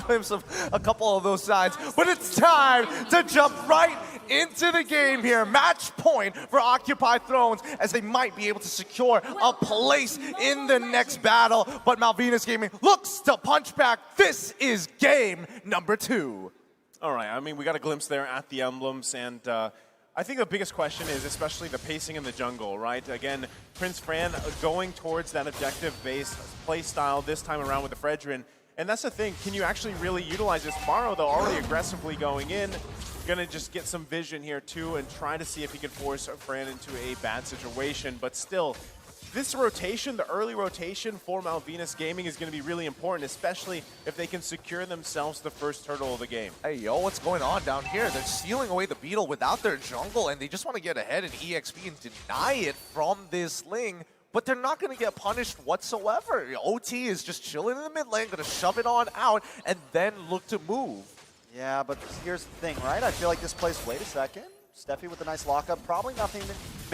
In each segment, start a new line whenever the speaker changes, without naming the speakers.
glimpse of a couple of those sides. But it's time to jump right into the game here. Match point for Occupy Thrones as they might be able to secure a place in the next battle. But Malvinas Gaming looks to punch back. This is game number 2.
All right, I mean, we got a glimpse there at the emblems, and I think the biggest question is especially the pacing in the jungle, right? Again, Prince Fran going towards that objective-based play style this time around with the Fredrin. And that's the thing, can you actually really utilize this? Maro, though, already aggressively going in, gonna just get some vision here, too, and try to see if he can force Fran into a bad situation. But still, this rotation, the early rotation for Malvinas Gaming is going to be really important, especially if they can secure themselves the first turtle of the game.
Hey, yo, what's going on down here? They're stealing away the Beetle without their jungle, and they just want to get ahead in EXP and deny it from this Ling, but they're not going to get punished whatsoever. OT is just chilling in the mid lane, going to shove it on out, and then look to move.
Yeah, but here's the thing, right? I feel like this plays, wait a second. Steffi with a nice lockup. Probably nothing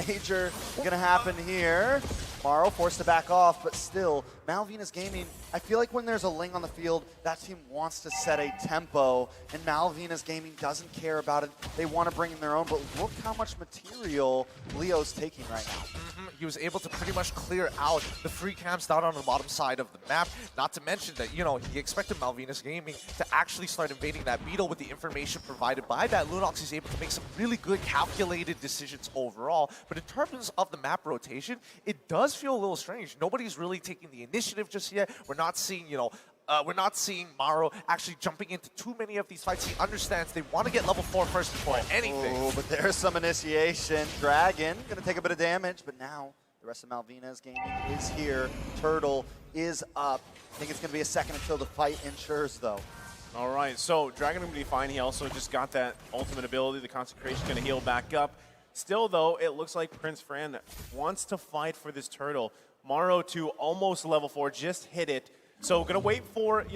major going to happen here. Maro forced to back off, but still, Malvinas Gaming, I feel like when there's a Ling on the field, that team wants to set a tempo, and Malvinas Gaming doesn't care about it. They want to bring in their own, but look how much material Leo's taking right now.
He was able to pretty much clear out the free camps down on the bottom side of the map. Not to mention that, you know, he expected Malvinas Gaming to actually start invading that Beetle with the information provided by that. Lunox is able to make some really good calculated decisions overall. But in terms of the map rotation, it does feel a little strange. Nobody's really taking the initiative just yet. We're not seeing, we're not seeing Maro actually jumping into too many of these fights. He understands they want to get level 4 first before anything.
Oh, but there's some initiation. Dragon gonna take a bit of damage, but now the rest of Malvinas Gaming is here. Turtle is up. I think it's gonna be a second until the fight ensures, though.
All right, so Dragon going to be fine. He also just got that ultimate ability. The Consecration going to heal back up. Still, though, it looks like Prince Fran wants to fight for this turtle. Maro to almost level 4, just hit it. So going to wait for,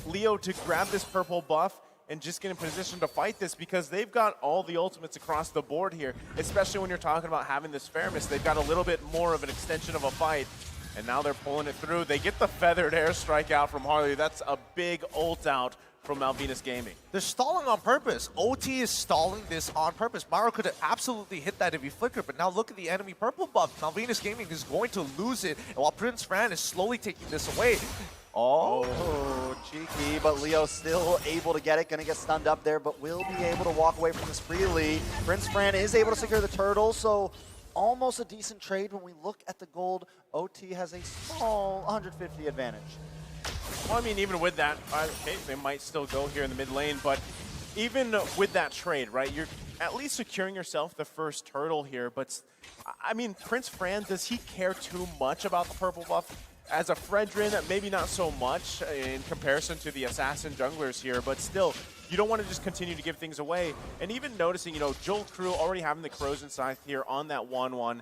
Leo to grab this purple buff and just get in position to fight this because they've got all the ultimates across the board here, especially when you're talking about having this Fairness. They've got a little bit more of an extension of a fight, and now they're pulling it through. They get the feathered airstrike out from Harley. That's a big ult out from Malvinas Gaming.
They're stalling on purpose. OT is stalling this on purpose. Maro could have absolutely hit that if he flickered, but now look at the enemy purple buff. Malvinas Gaming is going to lose it, and while Prince Fran is slowly taking this away.
Oh, cheeky, but Leo still able to get it. Gonna get stunned up there, but will be able to walk away from this freely. Prince Fran is able to secure the turtle, so almost a decent trade. When we look at the gold, OT has a small 150 advantage.
Well, I mean, even with that, okay, they might still go here in the mid lane, but even with that trade, right, you're at least securing yourself the first turtle here, but, I mean, Prince Fran, does he care too much about the purple buff? As a Fredrin, maybe not so much in comparison to the assassin junglers here, but still, you don't want to just continue to give things away. And even noticing, Joel Crew already having the Corrosion Scythe here on that 1-1,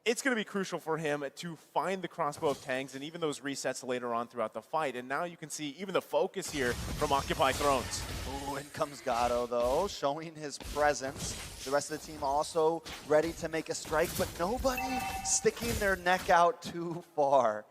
it's going to be crucial for him to find the crossbow of tanks and even those resets later on throughout the fight. And now you can see even the focus here from Occupy Thrones.
Ooh, in comes Gatto, though, showing his presence. The rest of the team also ready to make a strike, but nobody sticking their neck out too far.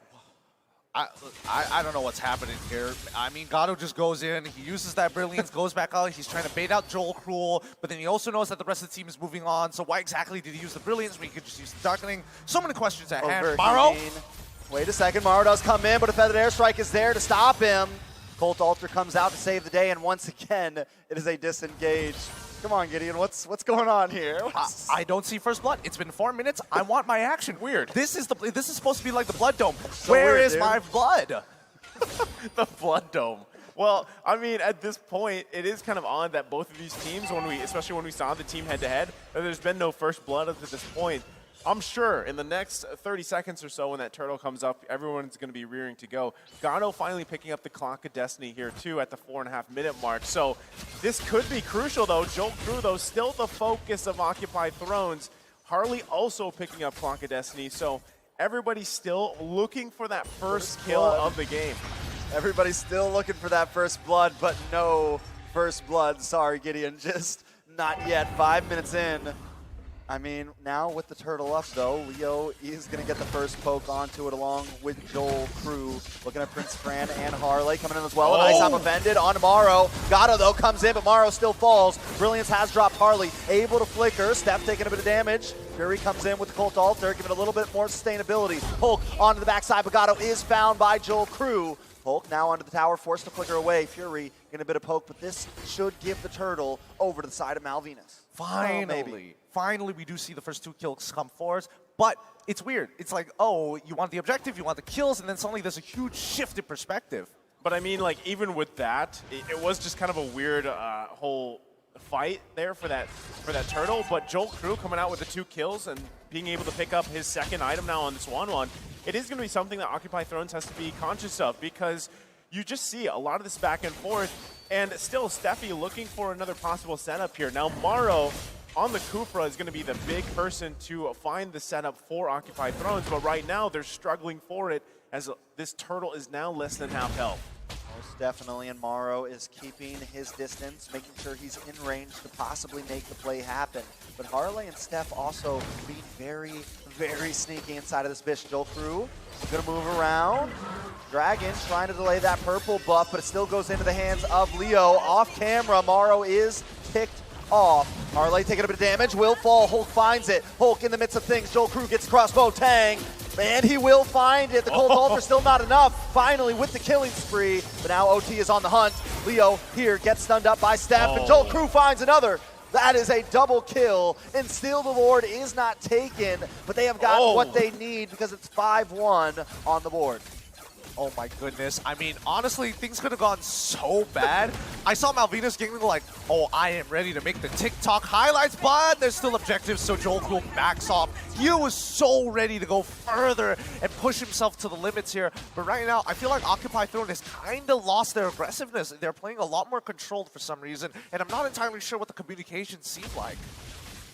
I don't know what's happening here. I mean, Gatto just goes in, he uses that Brilliance, goes back out, he's trying to bait out Joel Cruel, but then he also knows that the rest of the team is moving on, so why exactly did he use the Brilliance when he could just use the Darkening? So many questions at hand. Maro?
Wait a second, Maro does come in, but a Feathered Airstrike is there to stop him. Colt Alter comes out to save the day, and once again, it is a disengage. Come on, Gideon, what's going on here?
I don't see First Blood. It's been 4 minutes. I want my action. Weird. This is supposed to be like the Blood Dome.
So
Where
weird,
is
dude.
my blood?
The Blood Dome. Well, I mean, at this point, it is kind of odd that both of these teams, especially when we saw the team head-to-head, there's been no First Blood up to this point. I'm sure in the next 30 seconds or so when that turtle comes up, everyone's going to be rearing to go. Gatto finally picking up the Clock of Destiny here, too, at the 4.5-minute mark. So this could be crucial, though. Joel Crew, though, still the focus of Occupy Thrones. Harley also picking up Clock of Destiny. So everybody's still looking for that first kill of the game.
Everybody's still looking for that First Blood, but no First Blood. Sorry, Gideon, just not yet. 5 minutes in. I mean, now with the turtle up, though, Leo is going to get the first poke onto it along with Joel Crew. Looking at Prince Fran and Harley coming in as well. Nice, I'm offended on Morrow. Gato, though, comes in, but Morrow still falls. Brilliance has dropped Harley. Able to flicker. Steph taking a bit of damage. Fury comes in with the Cult Altar, giving it a little bit more sustainability. Hulk onto the backside, but Gato is found by Joel Crew. Hulk now under the tower, forced to flicker away. Fury getting a bit of poke, but this should give the turtle over to the side of Malvinas.
Finally, we do see the first 2 kills come forth, but it's weird. It's like, oh, you want the objective, you want the kills, and then suddenly there's a huge shift in perspective.
But I mean, like, even with that, it was just kind of a weird whole fight there for that turtle. But Joel Crew coming out with the 2 kills and being able to pick up his second item now on this 1-1, it is going to be something that Occupy Thrones has to be conscious of, because you just see a lot of this back and forth, and still Steffi looking for another possible setup here. Now Morrow on the Kufra is going to be the big person to find the setup for Occupy Thrones, but right now they're struggling for it as this turtle is now less than half health.
Most definitely, and Morrow is keeping his distance, making sure he's in range to possibly make the play happen. But Harley and Steph also being very, very sneaky inside of this bitch. Joel Crew gonna move around. Dragon trying to delay that purple buff, but it still goes into the hands of Leo. Off camera, Morrow is picked off. Harley taking a bit of damage, will fall. Hulk finds it. Hulk in the midst of things. Joel Crew gets crossbow, tang. And he will find it. The Cold Altar still not enough. Finally with the killing spree. But now OT is on the hunt. Leo here gets stunned up by Steph. And Joel Crew finds another. That is a double kill. And still the Lord is not taken. But they have got what they need because it's 5-1 on the board.
Oh my goodness. I mean, honestly, things could have gone so bad. I saw Malvinas getting like, oh, I am ready to make the TikTok highlights, but there's still objectives, so Joel Crew backs off. He was so ready to go further and push himself to the limits here. But right now, I feel like Occupy Throne has kind of lost their aggressiveness. They're playing a lot more controlled for some reason, and I'm not entirely sure what the communication seemed like.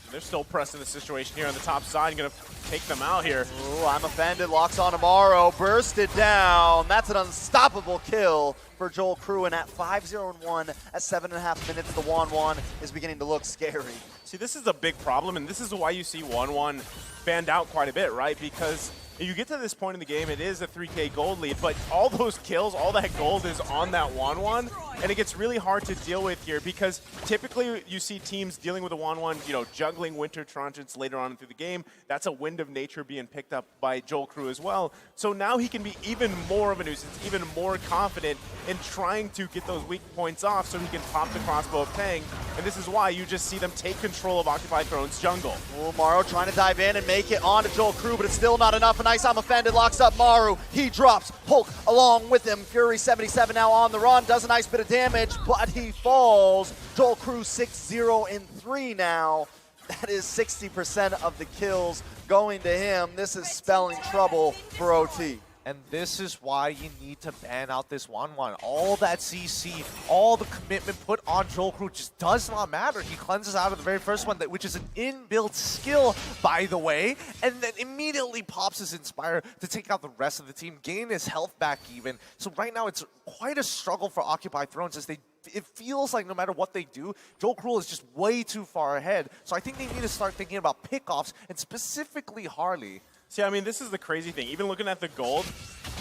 They're still pressing the situation here on the top side, going to take them out here.
Ooh, I'm offended, locks on Morrow, bursted down. That's an unstoppable kill for Joel Crew, and at 5-0-1 at 7.5 minutes, the 1-1 is beginning to look scary.
See, this is a big problem, and this is why you see 1-1 fanned out quite a bit, right? Because if you get to this point in the game, it is a 3K gold lead, but all those kills, all that gold is on that 1-1, and it gets really hard to deal with here because typically you see teams dealing with a 1-1, you know, juggling Winter Trojans later on through the game. That's a wind of nature being picked up by Joel Crew as well. So now he can be even more of a nuisance, even more confident in trying to get those weak points off so he can pop the crossbow of Tang, and this is why you just see them take control of Occupy Throne's jungle.
Ooh, Morrow trying to dive in and make it onto Joel Crew, but it's still not enough. A nice I'm offended, locks up Maru. He drops Hulk along with him. Fury 77 now on the run, does a nice bit of damage, but he falls. Joel Crew 6-0-3 now. That is 60% of the kills going to him. This is spelling trouble for OT.
And this is why you need to ban out this 1-1. All that CC, all the commitment put on Joel Crew just does not matter. He cleanses out of the very first one, which is an inbuilt skill, by the way, and then immediately pops his Inspire to take out the rest of the team, gain his health back even. So right now it's quite a struggle for Occupy Thrones as it feels like no matter what they do, Joel Crew is just way too far ahead. So I think they need to start thinking about pickoffs, and specifically Harley.
See, I mean, this is the crazy thing. Even looking at the gold,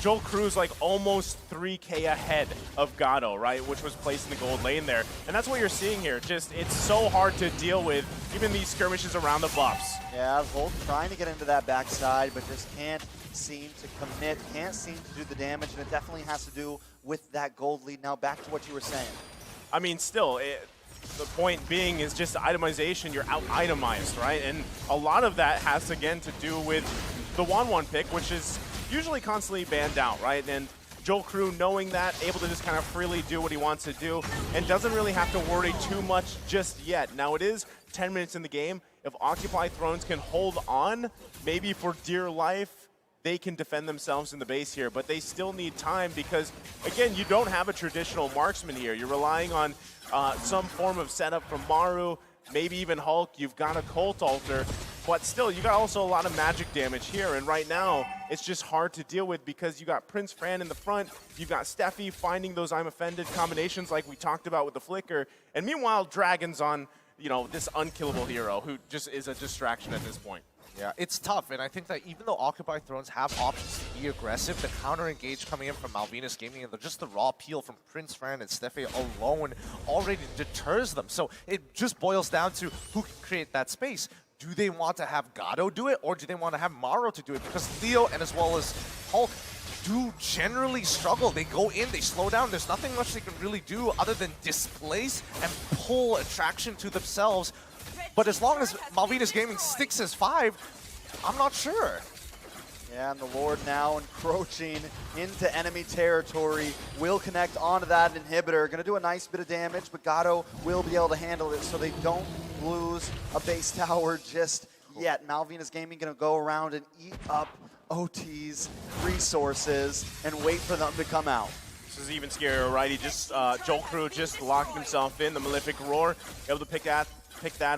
Joel Crew's like almost 3K ahead of Gato, right? Which was placed in the gold lane there. And that's what you're seeing here. Just, it's so hard to deal with, even these skirmishes around the buffs.
Yeah, Volt trying to get into that backside, but just can't seem to commit, can't seem to do the damage, and it definitely has to do with that gold lead. Now back to what you were saying.
I mean, still, the point being is just itemization. You're out-itemized, right? And a lot of that has, again, to do with the 1-1 pick, which is usually constantly banned out, right? And Joel Crew, knowing that, able to just kind of freely do what he wants to do and doesn't really have to worry too much just yet. Now, it is 10 minutes in the game. If Occupy Thrones can hold on, maybe for dear life, they can defend themselves in the base here, but they still need time because, again, you don't have a traditional marksman here. You're relying on some form of setup from Maru, maybe even Hulk. You've got a Cult Altar, but still, you got also a lot of magic damage here, and right now, it's just hard to deal with because you got Prince Fran in the front, you've got Steffi finding those I'm offended combinations like we talked about with the Flicker, and meanwhile, Dragon's on this unkillable hero who just is a distraction at this point.
Yeah, it's tough, and I think that even though Occupy Thrones have options to be aggressive, the counter-engage coming in from Malvinas Gaming and just the raw peel from Prince Fran and Steffi alone already deters them. So it just boils down to who can create that space. Do they want to have Gato do it, or do they want to have Maro to do it? Because Leo and as well as Hulk do generally struggle. They go in, they slow down. There's nothing much they can really do other than displace and pull attraction to themselves. But as long as Malvinas Gaming sticks as 5, I'm not sure.
Yeah, and the Lord now encroaching into enemy territory. Will connect onto that inhibitor. Going to do a nice bit of damage, but Gato will be able to handle it so they don't lose a base tower just yet. Malvinas Gaming going to go around and eat up OT's resources and wait for them to come out.
This is even scarier, right? He just, Joel Crew just locked himself in. The Malefic Roar, able to pick that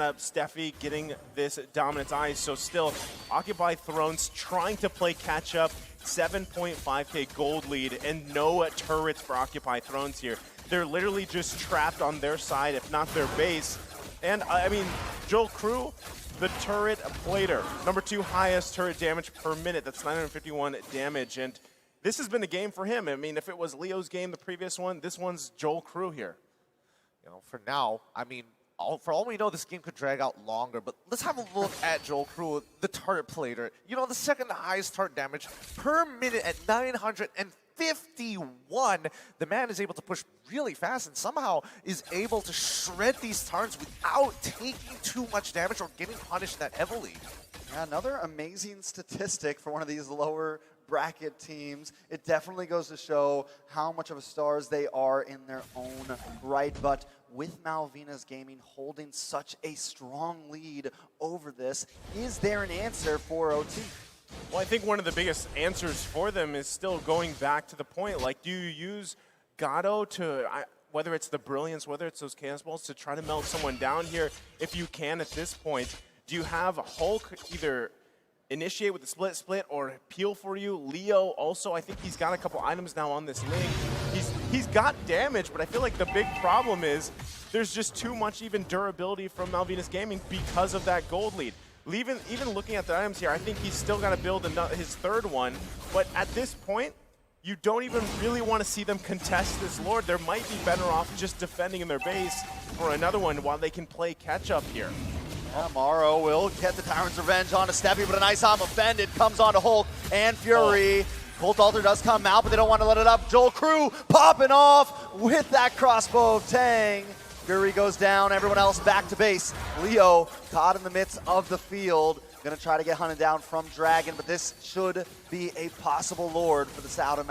up. Steffi getting this dominant ice. So still, Occupy Thrones trying to play catch up. 7.5k gold lead and no turrets for Occupy Thrones here. They're literally just trapped on their side, if not their base. And I mean, Joel Crew, the turret plater, number 2 highest turret damage per minute. That's 951 damage. And this has been a game for him. I mean, if it was Leo's game, the previous one, this one's Joel Crew here.
For now, I mean, for all we know, this game could drag out longer, but let's have a look at Joel Crew, the turret plater. The second highest turret damage per minute at 951. The man is able to push really fast and somehow is able to shred these turrets without taking too much damage or getting punished that heavily.
Yeah, another amazing statistic for one of these lower bracket teams. It definitely goes to show how much of a stars they are in their own right, but with Malvinas Gaming holding such a strong lead over this, is there an answer for OT?
Well, I think one of the biggest answers for them is still going back to the point, like, do you use Gato to, whether it's the Brilliance, whether it's those Chaos Balls, to try to melt someone down here if you can at this point? Do you have Hulk either initiate with the split or peel for you? Leo also, I think he's got a couple items now on this link. He's got damage, but I feel like the big problem is there's just too much even durability from Malvinas Gaming because of that gold lead. Even looking at the items here, I think he's still got to build his third one, but at this point, you don't even really want to see them contest this Lord. They might be better off just defending in their base for another one while they can play catch-up here.
Yeah, Maro will get the Tyrant's Revenge onto Steffi, but a nice arm offended comes onto Hulk and Fury. Colt Alter does come out, but they don't want to let it up. Joel Crew popping off with that crossbow of Tang. Fury goes down, everyone else back to base. Leo caught in the midst of the field. Gonna try to get hunted down from Dragon, but this should be a possible Lord for the side of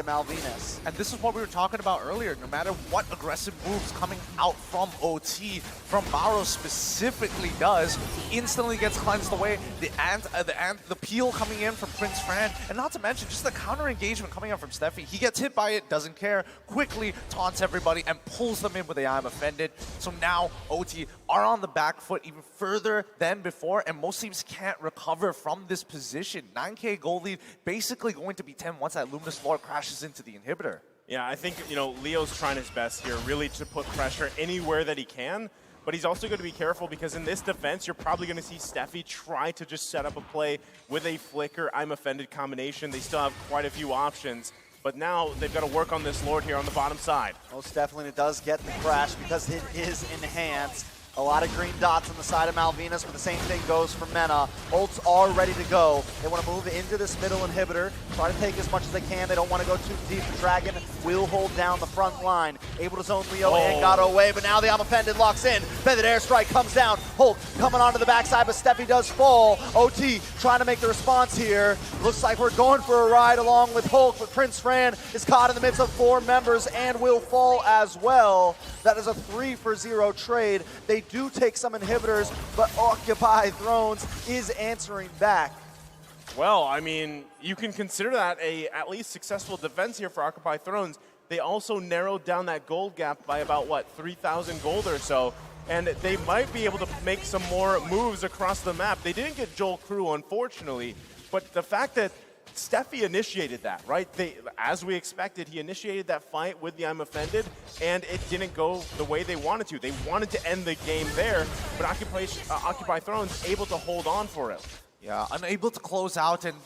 Malvinas.
And this is what we were talking about earlier. No matter what aggressive moves coming out from OT, from Maro specifically does, instantly gets cleansed away. The peel coming in from Prince Fran, and not to mention just the counter engagement coming in from Steffi. He gets hit by it, doesn't care, quickly taunts everybody and pulls them in with the I'm offended. So now OT are on the back foot even further than before, and most teams can't recover from this position. 9k gold lead basically going to be 10 once that Luminous Lord crashes into the inhibitor.
Yeah, I think, Leo's trying his best here, really to put pressure anywhere that he can, but he's also going to be careful because in this defense, you're probably going to see Steffi try to just set up a play with a Flicker, I'm offended combination. They still have quite a few options, but now they've got to work on this Lord here on the bottom side.
Most definitely it does get the crash because it is enhanced. A lot of green dots on the side of Malvinas, but the same thing goes for Mena. Ults are ready to go. They want to move into this middle inhibitor, try to take as much as they can. They don't want to go too deep. The Dragon will hold down the front line. Able to zone Leo and Gato away, but now the I'm offended locks in. Feathered Airstrike comes down. Hulk coming onto the backside, but Steffi does fall. OT trying to make the response here. Looks like we're going for a ride along with Hulk, but Prince Fran is caught in the midst of 4 members and will fall as well. That is a 3-for-0 trade. They do take some inhibitors, but Occupy Thrones is answering back.
Well, I mean, you can consider that a at least successful defense here for Occupy Thrones. They also narrowed down that gold gap by about, 3,000 gold or so, and they might be able to make some more moves across the map. They didn't get Joel Crew, unfortunately, but the fact that Steffi initiated that, right? As we expected, he initiated that fight with the I'm Offended, and it didn't go the way they wanted to. They wanted to end the game there, but Occupy Thrones able to hold on for it.
Yeah, unable to close out, and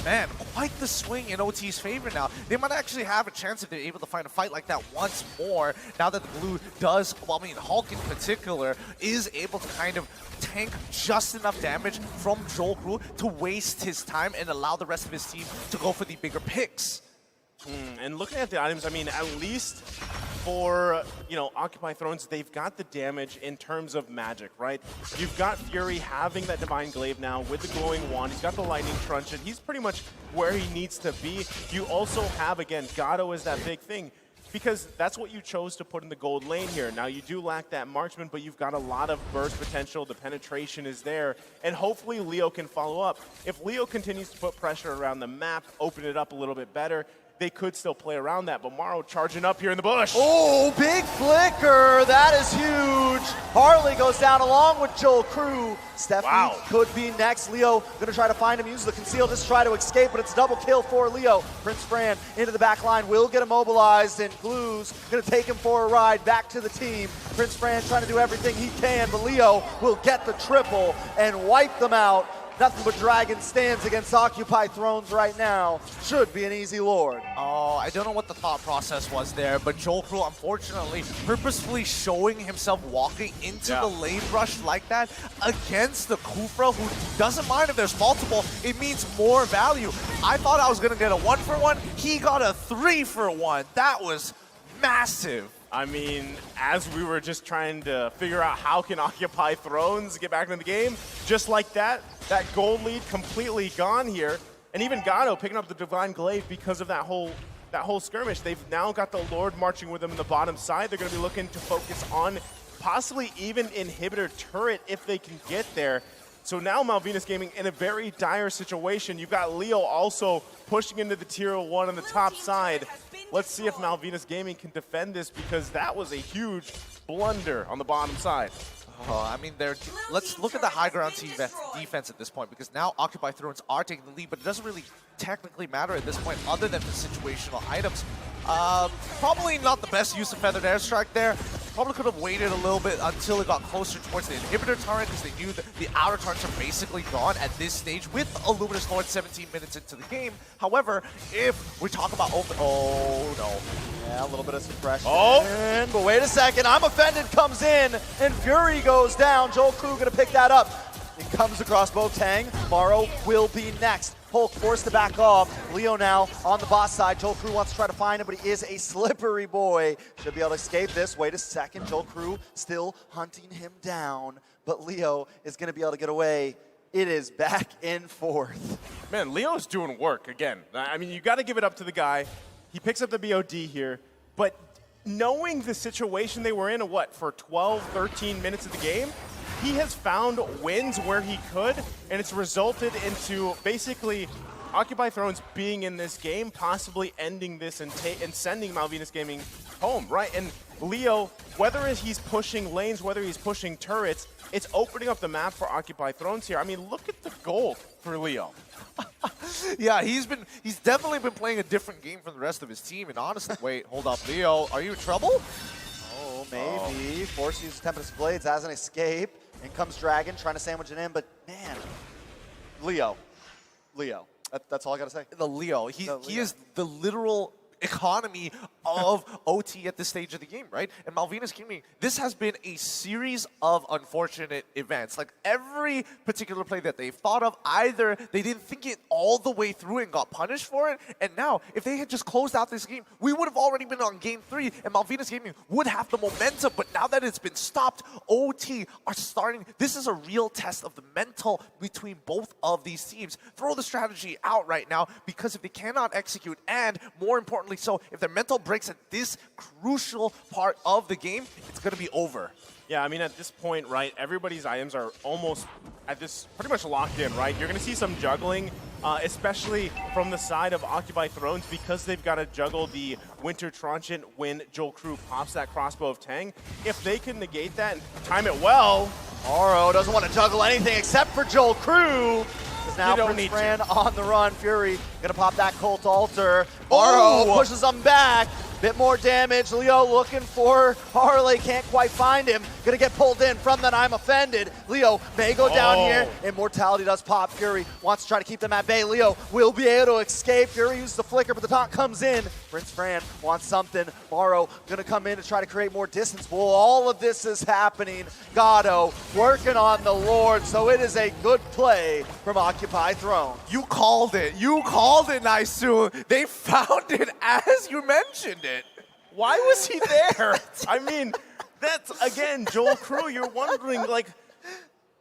man, quite the swing in OT's favor now. They might actually have a chance if they're able to find a fight like that once more, now that the blue does, well, I mean, Hulk in particular, is able to kind of tank just enough damage from Joel Crew to waste his time and allow the rest of his team to go for the bigger picks.
And looking at the items, I mean, at least for, Occupy Thrones, they've got the damage in terms of magic, right? You've got Fury having that Divine Glaive now with the glowing wand. He's got the Lightning Truncheon. He's pretty much where he needs to be. You also have, again, Gato is that big thing, because that's what you chose to put in the gold lane here. Now, you do lack that marksman, but you've got a lot of burst potential. The penetration is there, and hopefully Leo can follow up. If Leo continues to put pressure around the map, open it up a little bit better, they could still play around that, but Morrow charging up here in the bush.
Oh, big flicker. That is huge. Harley goes down along with Joel Crew. Steffi could be next. Leo going to try to find him, use the conceal, just try to escape, but it's double kill for Leo. Prince Fran into the back line, will get immobilized, and Glue's going to take him for a ride back to the team. Prince Fran trying to do everything he can, but Leo will get the triple and wipe them out. Nothing but Dragon stands against Occupy Thrones right now. Should be an easy lord.
Oh, I don't know what the thought process was there, but Joel Crew, unfortunately, purposefully showing himself walking into the lane rush like that against the Kufra, who doesn't mind if there's multiple. It means more value. I thought I was going to get a 1-for-1. He got a 3-for-1. That was massive.
I mean, as we were just trying to figure out how can Occupy Thrones get back into the game, just like that gold lead completely gone here. And even Gato picking up the Divine Glaive because of that whole skirmish. They've now got the Lord marching with them in the bottom side. They're going to be looking to focus on possibly even Inhibitor Turret if they can get there. So now Malvinas Gaming in a very dire situation. You've got Leo also pushing into the tier 1 on the top side. Let's see if Malvinas Gaming can defend this, because that was a huge blunder on the bottom side.
Oh, I mean, let's look at the high ground defense at this point, because now Occupy Thrones are taking the lead, but it doesn't really technically matter at this point other than the situational items. Probably not the best use of Feathered Airstrike there. Probably could have waited a little bit until it got closer towards the Inhibitor turret, because they knew that the outer turrets are basically gone at this stage with a Luminous Lord 17 minutes into the game. However, if we talk about oh no.
Yeah, a little bit of suppression.
Oh!
But wait a second, I'm Offended comes in, and Fury goes down. Joel Crew gonna pick that up. It comes across Boateng. Morrow will be next. Hulk forced to back off. Leo now on the boss side. Joel Crew wants to try to find him, but he is a slippery boy. Should be able to escape this. Wait a second. Joel Crew still hunting him down, but Leo is going to be able to get away. It is back and forth.
Man, Leo's doing work again. I mean, you got to give it up to the guy. He picks up the BOD here, but knowing the situation they were in, for 12, 13 minutes of the game, he has found wins where he could, and it's resulted into basically Occupy Thrones being in this game, possibly ending this and sending Malvinas Gaming home, right? And Leo, whether he's pushing lanes, whether he's pushing turrets, it's opening up the map for Occupy Thrones here. I mean, look at the gold for Leo.
Yeah, he's definitely been playing a different game from the rest of his team, and honestly, wait, hold up, Leo, are you in trouble?
Oh, maybe. Force uses Tempest Blades as an escape. In comes Dragon, trying to sandwich it in, but man, Leo. That's all I gotta say.
The Leo. He is the literal economy of OT at this stage of the game, right? And Malvinas Gaming, this has been a series of unfortunate events. Like every particular play that they've thought of, either they didn't think it all the way through and got punished for it, and now if they had just closed out this game, we would have already been on game 3 and Malvinas Gaming would have the momentum, but now that it's been stopped, OT are starting. This is a real test of the mental between both of these teams. Throw the strategy out right now, because if they cannot execute, and more importantly so, if their mental breaks at this crucial part of the game, it's going to be over.
Yeah, I mean, at this point, right, everybody's items are almost at this pretty much locked in, right? You're going to see some juggling, especially from the side of Occupy Thrones, because they've got to juggle the Winter Truncheon when Joel Crew pops that crossbow of Tang. If they can negate that and time it well.
Morrow doesn't want to juggle anything except for Joel Crew. Because now
You don't
Prince
need
Fran
to.
on the run. Fury gonna pop that Colt Altar. Morrow pushes him back. Bit more damage. Leo looking for Harley. Can't quite find him. Gonna get pulled in from that I'm offended. Leo may go down here. Immortality does pop. Fury wants to try to keep them at bay. Leo will be able to escape. Fury uses the flicker, but the taunt comes in. Prince Fran wants something. Morrow gonna come in to try to create more distance. Well, all of this is happening. Gatto working on the Lord, so it is a good play from Occupy Throne.
You called it. You called it, Naisu. They found it as you mentioned it.
Why was he there? I mean, that's, again, Joel Crew, you're wondering, like,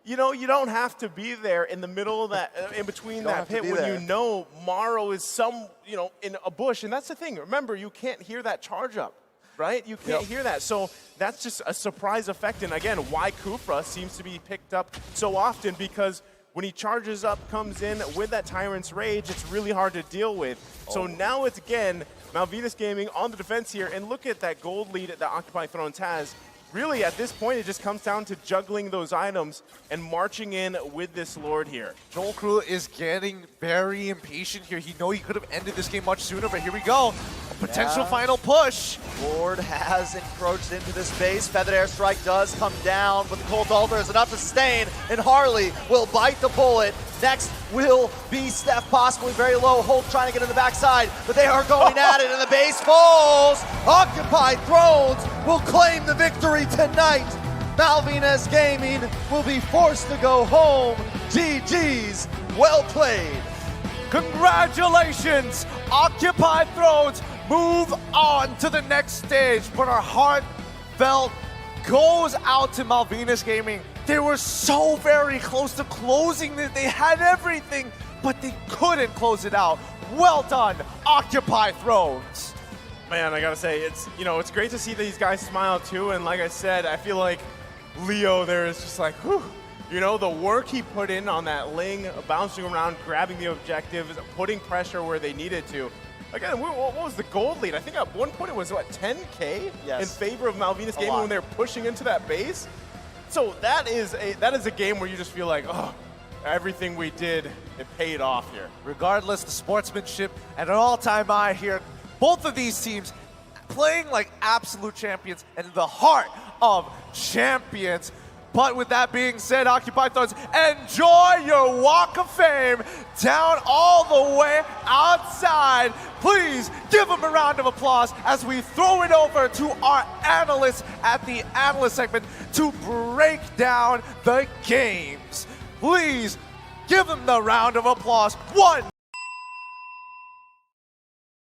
you know, you don't have to be there in the middle of that, in between that pit when you know Morrow is in a bush. And that's the thing. Remember, you can't hear that charge up, right? You can't hear that. So that's just a surprise effect. And again, why Kufra seems to be picked up so often, because when he charges up, comes in with that Tyrant's Rage, it's really hard to deal with. So now it's, again, Malvinas Gaming on the defense here. And look at that gold lead that Occupy Thrones has. Really, at this point, it just comes down to juggling those items and marching in with this Lord here.
Joel Crew is getting very impatient here. He know he could have ended this game much sooner, but here we go. A potential final push.
Lord has encroached into this base. Feathered Airstrike does come down, but the Cold Altar is enough to sustain, and Harley will bite the bullet. Next will be Steph, possibly very low. Holt trying to get in the backside, but they are going at it, and the base falls. Occupy Thrones will claim the victory tonight. Malvinas Gaming will be forced to go home. GG's, well played.
Congratulations, Occupy Thrones move on to the next stage, but our heartfelt goes out to Malvinas Gaming. They were so very close to closing it. They had everything, but they couldn't close it out. Well done, Occupy Thrones.
Man, I gotta say, it's great to see these guys smile too. And like I said, I feel like Leo there is just like, whew. You know, the work he put in on that Ling, bouncing around, grabbing the objectives, putting pressure where they needed to. Again, what was the gold lead? I think at one point it was, what, 10K in favor of Malvinas Gaming when they're pushing into that base? So that is a game where you just feel like, oh, everything we did, it paid off here.
Regardless, the sportsmanship at an all-time high here. Both of these teams playing like absolute champions and the heart of champions. But with that being said, Occupy Thrones, enjoy your walk of fame down all the way outside. Please give them a round of applause as we throw it over to our analysts at the analyst segment to break down the games. Please give them the round of applause. 1,